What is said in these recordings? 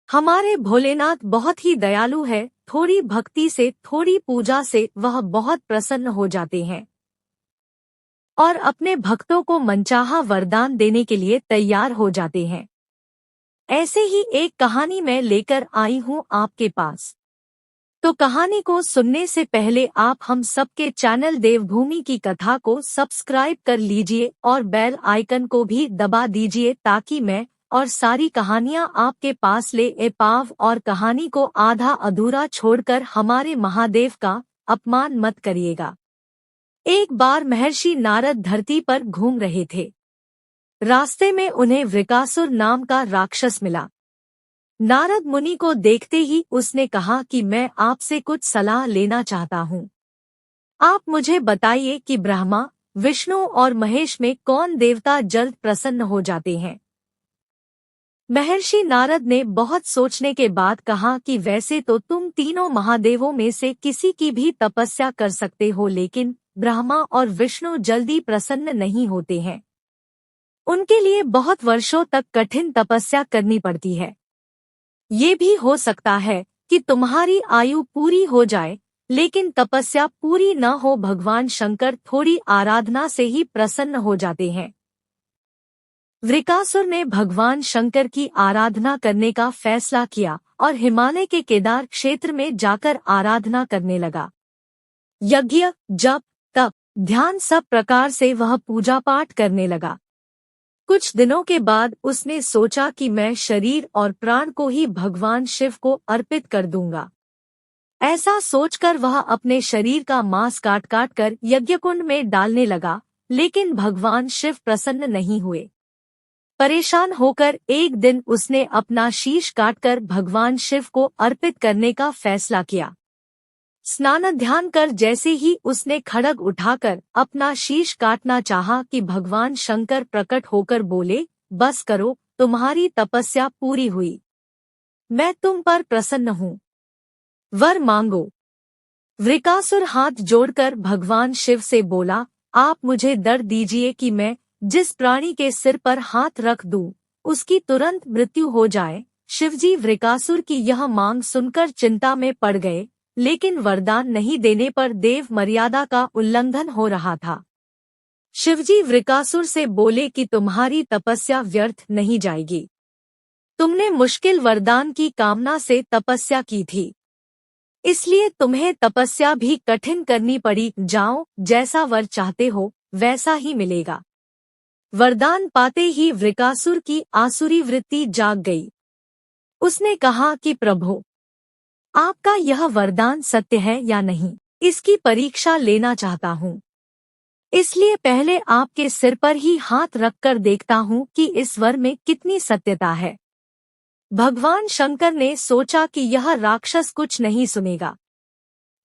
हमारे भोलेनाथ बहुत ही दयालु है, थोड़ी भक्ति से, थोड़ी पूजा से वह बहुत प्रसन्न हो जाते हैं और अपने भक्तों को मनचाहा वरदान देने के लिए तैयार हो जाते हैं। ऐसे ही एक कहानी मैं लेकर आई हूँ आपके पास। तो कहानी को सुनने से पहले आप हम सबके चैनल देवभूमि की कथा को सब्सक्राइब कर लीजिए और बेल आइकन को भी दबा दीजिए ताकि मैं और सारी कहानियां आपके पास ले पाव और कहानी को आधा अधूरा छोड़कर हमारे महादेव का अपमान मत करिएगा। एक बार महर्षि नारद धरती पर घूम रहे थे। रास्ते में उन्हें वृकासुर नाम का राक्षस मिला। नारद मुनि को देखते ही उसने कहा कि मैं आपसे कुछ सलाह लेना चाहता हूँ। आप मुझे बताइए कि ब्रह्मा, विष्णु और महेश में कौन देवता जल्द प्रसन्न हो जाते हैं। महर्षि नारद ने बहुत सोचने के बाद कहा कि वैसे तो तुम तीनों महादेवों में से किसी की भी तपस्या कर सकते हो, लेकिन ब्रह्मा और विष्णु जल्दी प्रसन्न नहीं होते हैं। उनके लिए बहुत वर्षों तक कठिन तपस्या करनी पड़ती है। ये भी हो सकता है कि तुम्हारी आयु पूरी हो जाए, लेकिन तपस्या पूरी न हो। भगवान शंकर थोड़ी आराधना से ही प्रसन्न हो जाते हैं। वृकासुर ने भगवान शंकर की आराधना करने का फैसला किया और हिमालय के केदार क्षेत्र में जाकर आराधना करने लगा। यज्ञ, जप, तप, ध्यान सब प्रकार से वह पूजा पाठ करने लगा। कुछ दिनों के बाद उसने सोचा कि मैं शरीर और प्राण को ही भगवान शिव को अर्पित कर दूंगा। ऐसा सोचकर वह अपने शरीर का मांस काट काट कर यज्ञकुंड में डालने लगा, लेकिन भगवान शिव प्रसन्न नहीं हुए। परेशान होकर एक दिन उसने अपना शीश काटकर भगवान शिव को अर्पित करने का फैसला किया। स्नान ध्यान कर जैसे ही उसने खड्ग उठाकर अपना शीश काटना चाहा कि भगवान शंकर प्रकट होकर बोले, बस करो, तुम्हारी तपस्या पूरी हुई। मैं तुम पर प्रसन्न हूँ, वर मांगो। वृकासुर हाथ जोड़कर भगवान शिव से बोला, आप मुझे वर दीजिए कि मैं जिस प्राणी के सिर पर हाथ रख दूं, उसकी तुरंत मृत्यु हो जाए। शिवजी वृकासुर की यह मांग सुनकर चिंता में पड़ गए, लेकिन वरदान नहीं देने पर देव मर्यादा का उल्लंघन हो रहा था। शिवजी वृकासुर से बोले कि तुम्हारी तपस्या व्यर्थ नहीं जाएगी। तुमने मुश्किल वरदान की कामना से तपस्या की थी, इसलिए तुम्हें तपस्या भी कठिन करनी पड़ी। जाओ, जैसा वर चाहते हो वैसा ही मिलेगा। वरदान पाते ही वृकासुर की आसुरी वृत्ति जाग गई। उसने कहा कि प्रभु, आपका यह वरदान सत्य है या नहीं, इसकी परीक्षा लेना चाहता हूँ। इसलिए पहले आपके सिर पर ही हाथ रखकर देखता हूँ कि इस वर में कितनी सत्यता है। भगवान शंकर ने सोचा कि यह राक्षस कुछ नहीं सुनेगा।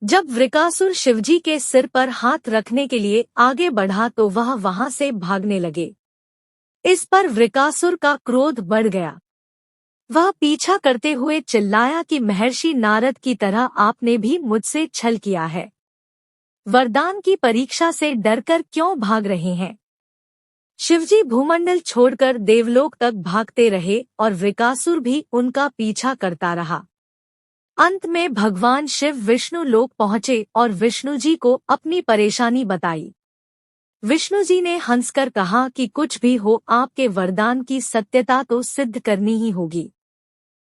जब वृकासुर शिवजी के सिर पर हाथ रखने के लिए आगे बढ़ा तो वह वहां से भागने लगे। इस पर वृकासुर का क्रोध बढ़ गया। वह पीछा करते हुए चिल्लाया कि महर्षि नारद की तरह आपने भी मुझसे छल किया है। वरदान की परीक्षा से डरकर क्यों भाग रहे हैं। शिवजी भूमंडल छोड़कर देवलोक तक भागते रहे और वृकासुर भी उनका पीछा करता रहा। अंत में भगवान शिव विष्णु लोक पहुंचे और विष्णु जी को अपनी परेशानी बताई। विष्णु जी ने हंसकर कहा कि कुछ भी हो, आपके वरदान की सत्यता तो सिद्ध करनी ही होगी।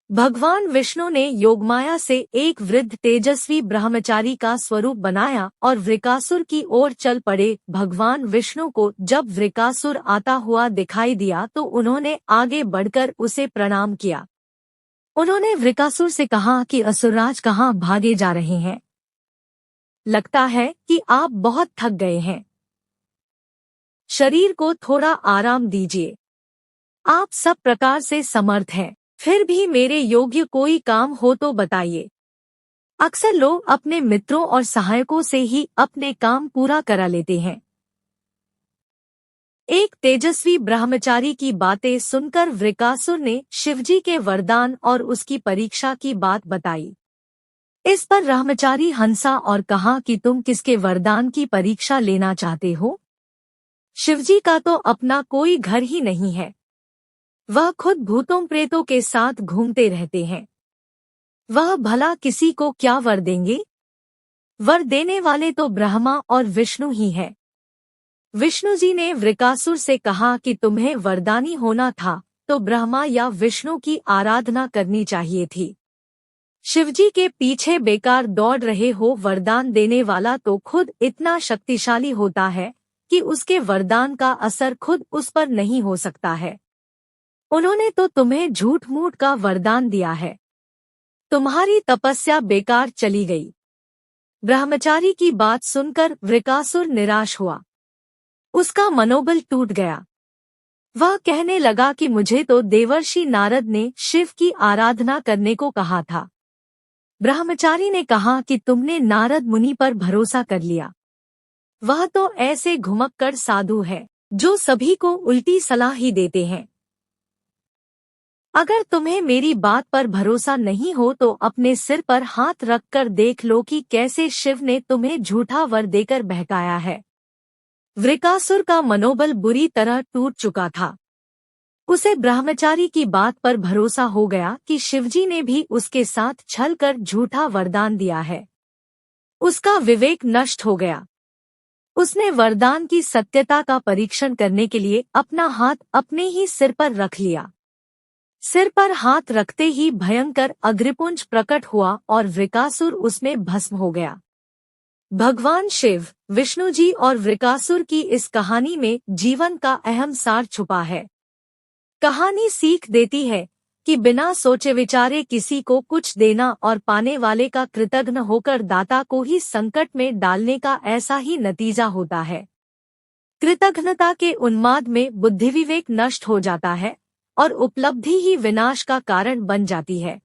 भगवान विष्णु ने योगमाया से एक वृद्ध तेजस्वी ब्रह्मचारी का स्वरूप बनाया और वृकासुर की ओर चल पड़े। भगवान विष्णु को जब वृकासुर आता हुआ दिखाई दिया तो उन्होंने आगे बढ़कर उसे प्रणाम किया। उन्होंने वृकासुर से कहा कि असुरराज कहाँ भागे जा रहे हैं। लगता है कि आप बहुत थक गए हैं। शरीर को थोड़ा आराम दीजिए। आप सब प्रकार से समर्थ हैं, फिर भी मेरे योग्य कोई काम हो तो बताइए। अक्सर लोग अपने मित्रों और सहायकों से ही अपने काम पूरा करा लेते हैं। एक तेजस्वी ब्रह्मचारी की बातें सुनकर वृकासुर ने शिवजी के वरदान और उसकी परीक्षा की बात बताई। इस पर ब्रह्मचारी हंसा और कहा कि तुम किसके वरदान की परीक्षा लेना चाहते हो? शिवजी का तो अपना कोई घर ही नहीं है। वह खुद भूतों प्रेतों के साथ घूमते रहते हैं। वह भला किसी को क्या वर देंगे? वर देने वाले तो ब्रह्मा और विष्णु ही है। विष्णु जी ने वृकासुर से कहा कि तुम्हें वरदानी होना था तो ब्रह्मा या विष्णु की आराधना करनी चाहिए थी। शिवजी के पीछे बेकार दौड़ रहे हो। वरदान देने वाला तो खुद इतना शक्तिशाली होता है कि उसके वरदान का असर खुद उस पर नहीं हो सकता है। उन्होंने तो तुम्हें झूठ मूठ का वरदान दिया है। तुम्हारी तपस्या बेकार चली गई। ब्रह्मचारी की बात सुनकर वृकासुर निराश हुआ। उसका मनोबल टूट गया। वह कहने लगा कि मुझे तो देवर्षि नारद ने शिव की आराधना करने को कहा था। ब्रह्मचारी ने कहा कि तुमने नारद मुनि पर भरोसा कर लिया। वह तो ऐसे घुमक्कड़ साधु है जो सभी को उल्टी सलाह ही देते हैं। अगर तुम्हें मेरी बात पर भरोसा नहीं हो तो अपने सिर पर हाथ रखकर देख लो कि कैसे शिव ने तुम्हें झूठा वर देकर बहकाया है। वृकासुर का मनोबल बुरी तरह टूट चुका था। उसे ब्रह्मचारी की बात पर भरोसा हो गया कि शिवजी ने भी उसके साथ छल कर झूठा वरदान दिया है। उसका विवेक नष्ट हो गया। उसने वरदान की सत्यता का परीक्षण करने के लिए अपना हाथ अपने ही सिर पर रख लिया। सिर पर हाथ रखते ही भयंकर अग्निपुंज प्रकट हुआ और वृकासुर उसमें भस्म हो गया। भगवान शिव, विष्णु जी और वृकासुर की इस कहानी में जीवन का अहम सार छुपा है। कहानी सीख देती है कि बिना सोचे विचारे किसी को कुछ देना और पाने वाले का कृतघ्न होकर दाता को ही संकट में डालने का ऐसा ही नतीजा होता है। कृतघ्नता के उन्माद में बुद्धिविवेक नष्ट हो जाता है और उपलब्धि ही विनाश का कारण बन जाती है।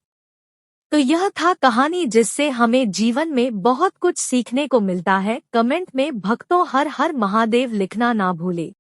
तो यह था कहानी जिससे हमें जीवन में बहुत कुछ सीखने को मिलता है। कमेंट में भक्तों हर हर महादेव लिखना ना भूले।